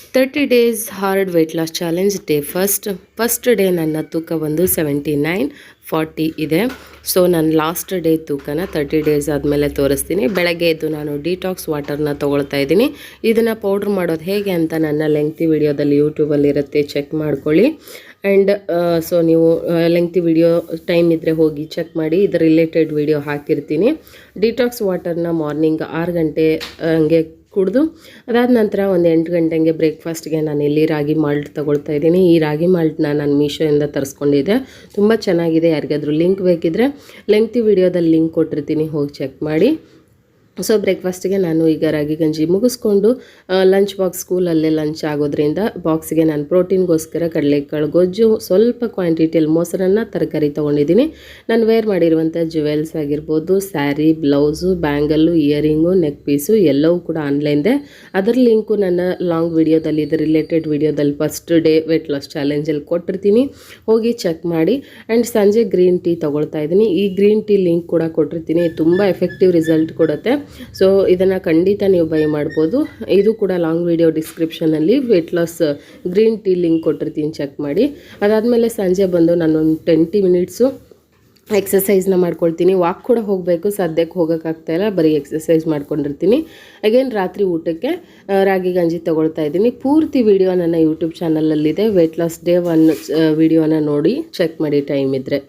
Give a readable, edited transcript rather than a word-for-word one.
30 days hard weight loss challenge day first day ನನ್ನ ತೂಕ ಬಂದು 79-40 ಇದೆ. ಸೊ ನಾನು ಲಾಸ್ಟ್ ಡೇ ತೂಕನ 30 ಡೇಸ್ ಆದಮೇಲೆ ತೋರಿಸ್ತೀನಿ. ಬೆಳಗ್ಗೆ ಎದ್ದು ನಾನು ಡಿಟಾಕ್ಸ್ ವಾಟರ್ನ ತೊಗೊಳ್ತಾ ಇದ್ದೀನಿ. ಇದನ್ನು ಪೌಡ್ರ್ ಮಾಡೋದು ಹೇಗೆ ಅಂತ ನನ್ನ ಲೆಂಗ್ತಿ ವಿಡಿಯೋದಲ್ಲಿ ಯೂಟ್ಯೂಬಲ್ಲಿ ಇರುತ್ತೆ, ಚೆಕ್ ಮಾಡ್ಕೊಳ್ಳಿ. ಆ್ಯಂಡ್ ಸೊ ನೀವು ಲೆಂಗ್ತಿ ವಿಡಿಯೋ ಟೈಮ್ ಇದ್ದರೆ ಹೋಗಿ ಚೆಕ್ ಮಾಡಿ, ಇದರ ರಿಲೇಟೆಡ್ ವಿಡಿಯೋ ಹಾಕಿರ್ತೀನಿ. ಡಿಟಾಕ್ಸ್ ವಾಟರ್ನ ಮಾರ್ನಿಂಗ್ 6 ಗಂಟೆ ಹಂಗೆ ಕುಡಿದು ಅದಾದ ನಂತರ ಒಂದು 8 ಗಂಟೆಗೆ ಬ್ರೇಕ್ಫಾಸ್ಟ್ಗೆ ನಾನು ಇಲ್ಲಿ ರಾಗಿ ಮಾಲ್ಟ್ ತೊಗೊಳ್ತಾ ಇದ್ದೀನಿ. ಈ ರಾಗಿ ಮಾಲ್ಟ್ನ ನಾನು ಮೀಶೋಯಿಂದ ತರಿಸ್ಕೊಂಡಿದ್ದೆ, ತುಂಬ ಚೆನ್ನಾಗಿದೆ. ಯಾರಿಗಾದ್ರೂ ಲಿಂಕ್ ಬೇಕಿದ್ದರೆ ಲೆಂಗ್ತಿ ವಿಡಿಯೋದಲ್ಲಿ ಲಿಂಕ್ ಕೊಟ್ಟಿರ್ತೀನಿ, ಹೋಗಿ ಚೆಕ್ ಮಾಡಿ. ಸೊ ಬ್ರೇಕ್ಫಾಸ್ಟಿಗೆ ನಾನು ಈಗ ರಾಗಿ ಗಂಜಿ ಮುಗಿಸ್ಕೊಂಡು ಲಂಚ್ ಬಾಕ್ಸ್ ಸ್ಕೂಲಲ್ಲೇ ಲಂಚ್ ಆಗೋದ್ರಿಂದ ಬಾಕ್ಸಿಗೆ ನಾನು ಪ್ರೋಟೀನ್ಗೋಸ್ಕರ ಕಡಲೆಕಾಳು ಗೊಜ್ಜು, ಸ್ವಲ್ಪ ಕ್ವಾಂಟಿಟಿಯಲ್ಲಿ ಮೊಸರನ್ನ, ತರಕಾರಿ ತೊಗೊಂಡಿದ್ದೀನಿ. ನಾನು ವೇರ್ ಮಾಡಿರುವಂಥ ಜುವೆಲ್ಸ್ ಆಗಿರ್ಬೋದು, sari, blouse, bangle, earring, neck piece ಎಲ್ಲವೂ ಕೂಡ ಆನ್ಲೈನ್ದೆ. ಅದರ ಲಿಂಕು ನನ್ನ ಲಾಂಗ್ ವಿಡಿಯೋದಲ್ಲಿ, ಇದರ ರಿಲೇಟೆಡ್ ವಿಡಿಯೋದಲ್ಲಿ ಫಸ್ಟ್ ಡೇ ವೆಯ್ಟ್ ಲಾಸ್ ಚಾಲೆಂಜಲ್ಲಿ ಕೊಟ್ಟಿರ್ತೀನಿ, ಹೋಗಿ ಚೆಕ್ ಮಾಡಿ. ಆ್ಯಂಡ್ ಸಂಜೆ ಗ್ರೀನ್ ಟೀ ತೊಗೊಳ್ತಾ ಇದ್ದೀನಿ. ಈ ಗ್ರೀನ್ ಟೀ ಲಿಂಕ್ ಕೂಡ ಕೊಟ್ಟಿರ್ತೀನಿ, ತುಂಬ ಎಫೆಕ್ಟಿವ್ ರಿಸಲ್ಟ್ ಕೊಡುತ್ತೆ. ಸೊ ಇದನ್ನು ಖಂಡಿತ ನೀವು ಬೈ ಮಾಡ್ಬೋದು. ಇದು ಕೂಡ ಲಾಂಗ್ ವಿಡಿಯೋ ಡಿಸ್ಕ್ರಿಪ್ಷನಲ್ಲಿ weight loss green tea link ಕೊಟ್ಟಿರ್ತೀನಿ, ಚೆಕ್ ಮಾಡಿ. ಅದಾದಮೇಲೆ ಸಂಜೆ ಬಂದು ನಾನೊಂದು 20 ಮಿನಿಟ್ಸು ಎಕ್ಸಸೈಸ್ನ ಮಾಡ್ಕೊಳ್ತೀನಿ. ವಾಕ್ ಕೂಡ ಹೋಗಬೇಕು, ಸದ್ಯಕ್ಕೆ ಹೋಗೋಕ್ಕಾಗ್ತಾಯಿಲ್ಲ, ಬರೀ ಎಕ್ಸಸೈಸ್ ಮಾಡ್ಕೊಂಡಿರ್ತೀನಿ. ಅಗೇನ್ ರಾತ್ರಿ ಊಟಕ್ಕೆ ರಾಗಿ ಗಂಜಿ ತೊಗೊಳ್ತಾ ಇದ್ದೀನಿ. ಪೂರ್ತಿ ವಿಡಿಯೋ ನನ್ನ ಯೂಟ್ಯೂಬ್ ಚಾನಲಲ್ಲಿದೆ. ವೆಯ್ಟ್ ಲಾಸ್ ಡೇ 1 ವಿಡಿಯೋನ ನೋಡಿ ಚೆಕ್ ಮಾಡಿ ಟೈಮ್ ಇದ್ದರೆ.